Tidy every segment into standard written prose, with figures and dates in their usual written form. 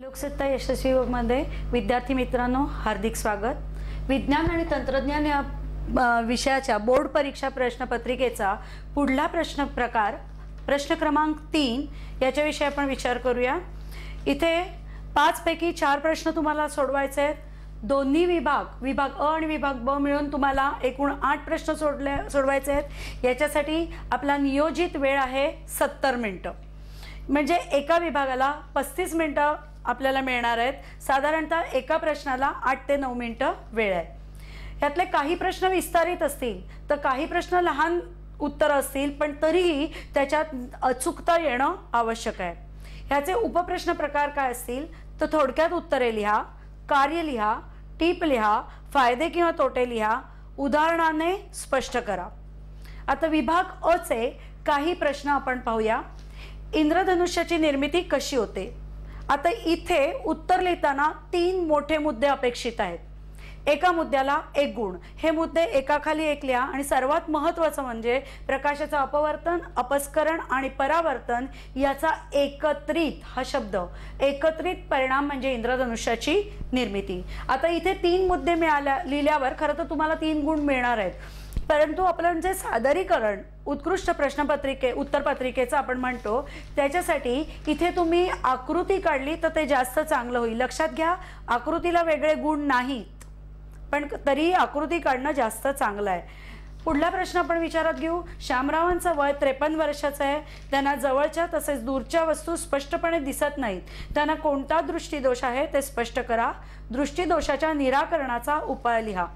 लोकसत्ता यशस्वी मध्ये विद्यार्थी मित्रांनो हार्दिक स्वागत। विज्ञान आणि तंत्रज्ञान या विषयाच्या बोर्ड परीक्षा प्रश्नपत्रिकेचा पुढला प्रश्न प्रकार प्रश्न क्रमांक 3 याच्याविषयी आपण विचार करूया। इथे 5 पैकी 4 प्रश्न तुम्हाला सोडवायचे आहेत। दोन्ही विभाग अ आणि विभाग ब मिळून तुम्हाला एकूण 8 प्रश्न सोडवायचे आहेत। याच्यासाठी आपला नियोजित वेळ आहे 70 मिनिटं, म्हणजे एका विभागाला 35 मिनिटं आपल्याला मिळणार आहेत। साधारणतः एका प्रश्नाला 8 ते 9 मिनिटं वेळ आहे। यातले काही प्रश्न विस्तारित असतील तर काही प्रश्न लहान उत्तर असतील, पण तरीही त्याच्यात अचूकता येणं आवश्यक आहे। ह्याचे उपप्रश्न प्रकार काय असतील तर थोडक्यात उत्तरे लिहा, कार्य लिहा, टिप लिहा, फायदे किंवा तोटे लिहा, उदाहरणाने स्पष्ट करा। आता विभाग अ चे काही प्रश्न आपण पाहूया। इंद्रधनुष्याची निर्मिती कशी होते? आता इथे उत्तर लिहिताना 3 मोठे मुद्दे अपेक्षित आहेत। एका मुद्द्याला 1 गुण, हे मुद्दे एकाखाली एक लिहा आणि सर्वात महत्त्वाचं म्हणजे प्रकाशाचं अपवर्तन, अपस्करण आणि परावर्तन याचा एकत्रित परिणाम म्हणजे इंद्रधनुष्याची निर्मिती। आता इथे 3 मुद्दे लिहिल्यावर खरं तर तुम्हाला 3 गुण मिळणार आहेत, परंतु आपण जे सादरीकरण उत्कृष्ट उत्तरपत्रिकेचं आपण म्हणतो त्याच्यासाठी इथे तुम्ही आकृती काढली तर ते जास्त चांगलं होईल। लक्षात घ्या, आकृतीला वेगळे गुण नाहीत, पण तरी आकृती काढणं जास्त चांगलं आहे। पुढला प्रश्न आपण विचारात घेऊ। श्यामरावांचं वय 53 वर्षाचं आहे। त्यांना जवळच्या तसेच दूरच्या वस्तू स्पष्टपणे दिसत नाहीत। त्यांना कोणता दृष्टिदोष आहे ते स्पष्ट करा। दृष्टिदोषाच्या निराकरणाचा उपाय लिहा।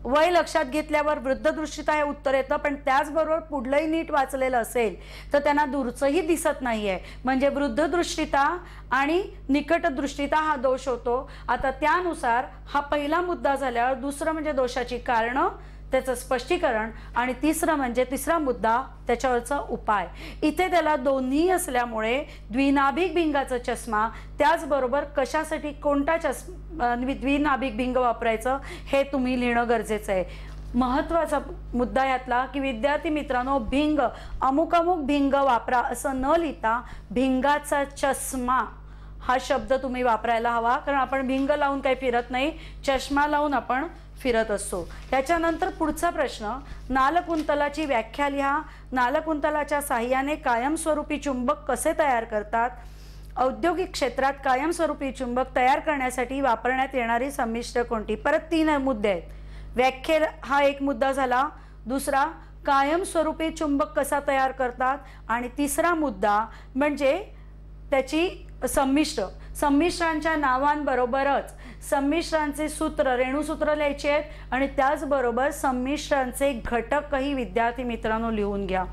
वय लक्षात घेतल्यावर वृद्ध दृष्टिता हे उत्तर येतं, पण त्याचबरोबर पुढलंही नीट वाचलेलं असेल तर त्यांना दूरचंही दिसत नाहीये, म्हणजे वृद्ध दृष्टिता आणि निकट दृष्टिता हा दोष होतो। आता त्यानुसार हा पहिला मुद्दा झाल्यावर दुसरं म्हणजे दोषाची कारणं, त्याचं स्पष्टीकरण आणि तिसरा मुद्दा त्याच्यावरचा उपाय। इथे त्याला दोन्ही असल्यामुळे द्विनाभिक भिंगाचा चष्मा, त्याचबरोबर कशासाठी कोणता द्विनाभिक भिंग वापरायचं हे तुम्ही लिहिणं गरजेचं आहे। महत्त्वाचा मुद्दा यातला की विद्यार्थी मित्रांनो, भिंग अमुक भिंग वापरा असं न लिहिता भिंगाचा चष्मा हा शब्द तुम्ही वापरायला हवा, कारण आपण भिंग लावून काही फिरत नाही, चष्मा लावून आपण फिरत असतो। त्याच्यानंतर पुढचा प्रश्न, नालकुंतलाची व्याख्या लिहा। नालकुंतलाच्या साहाय्याने कायमस्वरूपी चुंबक कसे तयार करतात? औद्योगिक क्षेत्रात कायमस्वरूपी चुंबक तयार करण्यासाठी वापरण्यात येणारी संमिश्र कोणती? परत 3 मुद्दे आहेत। व्याख्या हा एक मुद्दा झाला, दुसरा कायमस्वरूपी चुंबक कसा तयार करतात, आणि तिसरा मुद्दा म्हणजे त्याची संमिश्रांच्या नावांबरोबरच संमिश्रांचे सूत्र, रेणुसूत्र लिहायचे आहेत आणि त्याचबरोबर संमिश्रांचे घटकही विद्यार्थी मित्रांनो लिहून घ्या।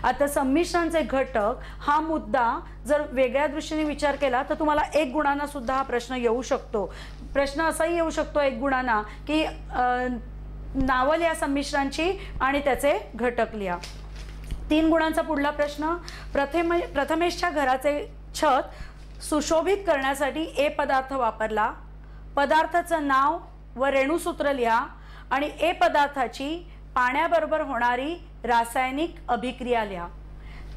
आता संमिश्रांचे घटक हा मुद्दा जर वेगळ्या दृष्टीने विचार केला तर तुम्हाला 1 गुणांना सुद्धा हा प्रश्न येऊ शकतो। प्रश्न असाही येऊ शकतो 1 गुणांना की नावं लिहा संमिश्रांची आणि त्याचे घटक लिहा। 3 गुणांचा पुढला प्रश्न, प्रथमेशच्या घराचे छत सुशोभित करण्यासाठी ए पदार्थ वापरला। पदार्थाचं नाव व रेणुसूत्र लिहा आणि ए पदार्थाची पाण्याबरोबर होणारी रासायनिक अभिक्रिया लिहा।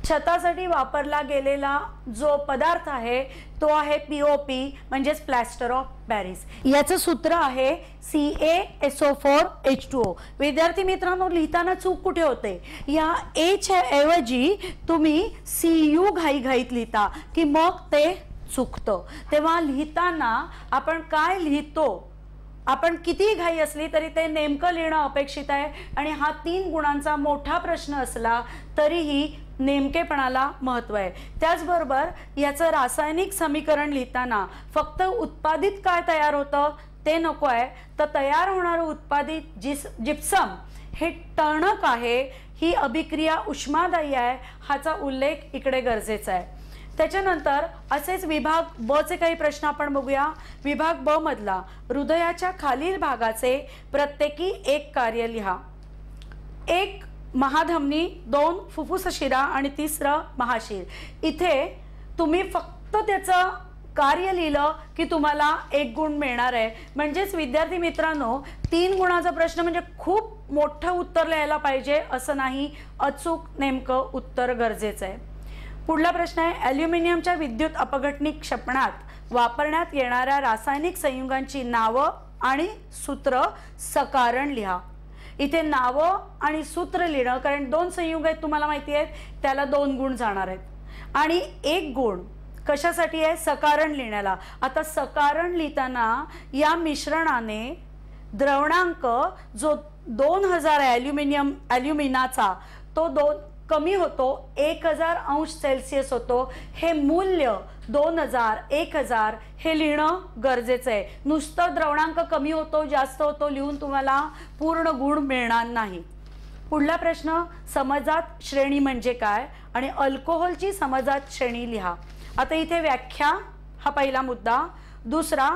छतासाठी वापरला गेलेला जो पदार्थ आहे तो आहे POP म्हणजेच प्लॅस्टर ऑफ पॅरिस। याचं सूत्र आहे CaSO4H2O। विद्यार्थी मित्रांनो, लिहिताना चूक कुठे होते? या ए च्या ऐवजी तुम्ही CU घाईघाईत लिहिता की मग ते चुकतं। तेव्हा लिहिताना आपण काय लिहितो, आपण किती घाई असली तरी ते नेमकं लिहिणं अपेक्षित आहे। आणि हा 3 गुणांचा मोठा प्रश्न असला तरीही नेमकेपणाला महत्त्व आहे। त्याचबरोबर याचं रासायनिक समीकरण लिहिताना फक्त उत्पादित काय तयार होतं ते नको आहे, तर तयार होणारं उत्पादित जिप्सम हे टणक आहे, ही अभिक्रिया उष्मादायी आहे, ह्याचा उल्लेख इकडे गरजेचा आहे। त्याच्यानंतर असेच विभाग ब चे काही प्रश्न आपण बघूया। विभाग ब मधला, हृदयाच्या खालील भागाचे प्रत्येकी 1 कार्य लिहा। 1 महाधमनी, 2 फुफ्फुस शिरा आणि 3 महाशीर। इथे तुम्ही फक्त त्याचं कार्य लिहिलं की तुम्हाला 1 गुण मिळणार आहे। म्हणजेच विद्यार्थी मित्रांनो, 3 गुणाचा प्रश्न म्हणजे खूप मोठं उत्तर लिहायला पाहिजे असं नाही, अचूक नेमकं उत्तर गरजेचं आहे। पुढला प्रश्न आहे, ॲल्युमिनियमच्या विद्युत अपघटनी क्षपणात वापरण्यात येणाऱ्या रासायनिक संयुगांची नावं आणि सूत्र सकारण लिहा। इथे नावं आणि सूत्र लिहिणं, कारण 2 संयुग आहेत तुम्हाला माहिती आहेत, त्याला 2 गुण जाणार आहेत आणि 1 गुण कशासाठी आहे? सकारण लिहिण्याला। आता सकारण लिहिताना या मिश्रणाने द्रवणांक जो 2000 ॲल्युमिनाचा तो कमी होतो, 1000 अंश सेल्सिअस होतो। हे मूल्य 2000 1000 हे लिहिणं गरजेचं आहे। नुसतं द्रवणांक कमी होतो जास्त होतो लिहून तुम्हाला पूर्ण गुण मिळणार नाही। पुढला प्रश्न, समजात श्रेणी म्हणजे काय आणि अल्कोहोलची समजात श्रेणी लिहा। आता इथे व्याख्या हा पहिला मुद्दा, दुसरा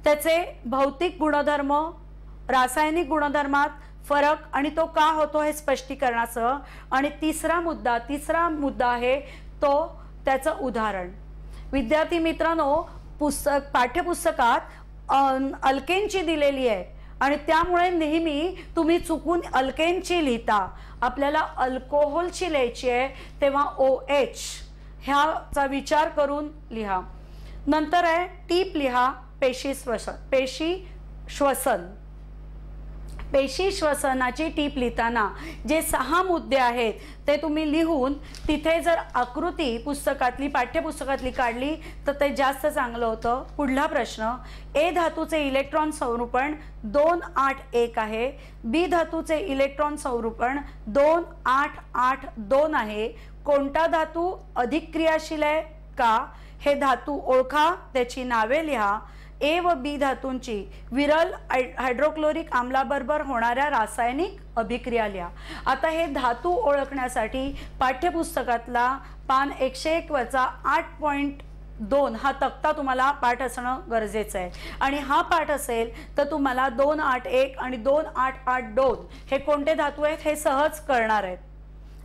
त्याचे भौतिक गुणधर्म, रासायनिक गुणधर्मात फरक आणि तो का होतो हे स्पष्टीकरणासह, आणि तिसरा मुद्दा आहे तो त्याचं उदाहरण। विद्यार्थी मित्रांनो, पाठ्यपुस्तकात अल्केनची दिलेली आहे आणि त्यामुळे नेहमी तुम्ही चुकून अल्केनची लिहिता। आपल्याला अल्कोहोलची लिहायची आहे तेव्हा OH ह्याचा विचार करून लिहा। नंतर आहे टीप लिहा, पेशी श्वसनाची टीप लिहिताना जे 6 मुद्दे आहेत ते तुम्ही लिहून तिथे जर आकृती पाठ्यपुस्तकातली काढली तर ते जास्त चांगलं होतं। पुढला प्रश्न, ए धातूचे इलेक्ट्रॉन संरूपण 281 आहे, बी धातूचे इलेक्ट्रॉन संरूपण 2882 आहे। कोणता धातू अधिक क्रियाशील आहे का हे धातू ओळखा, त्याची नावे लिहा। ए व बी धातूंची विरल हायड्रोक्लोरिक आम्लाबरोबर होणाऱ्या रासायनिक अभिक्रिया लिहा। आता हे धातू ओळखण्यासाठी पाठ्यपुस्तकातला पान 101 वरचा 8.2 हा तक्ता तुम्हाला पाठ असणं गरजेचं आहे आणि हा पाठ असेल तर तुम्हाला 281 आणि 2882 हे कोणते धातू आहेत हे सहज कळणार आहेत।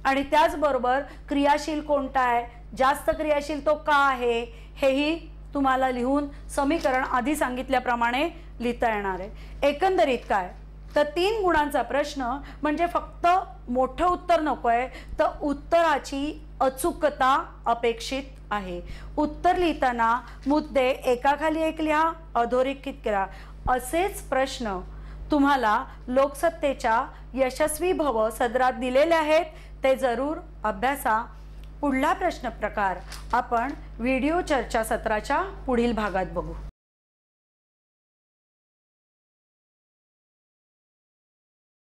आणि त्याचबरोबर क्रियाशील कोणता आहे, जास्त क्रियाशील तो का आहे हेही तुम्हाला लिहून समीकरण आधी सांगितल्याप्रमाणे लिहिता येणार आहे। एकंदरीत काय तर 3 गुणांचा प्रश्न म्हणजे फक्त मोठं उत्तर नको आहे, तर उत्तराची अचूकता अपेक्षित आहे। उत्तर लिहिताना मुद्दे एकाखाली एक लिहा, अधोरेखित करा। असेच प्रश्न तुम्हाला लोकसत्तेच्या यशस्वी भव सदरात दिलेले आहेत, ते जरूर अभ्यासा। पुढला प्रश्न प्रकार आपण व्हिडिओ चर्चा सत्राच्या पुढील भागात बघू।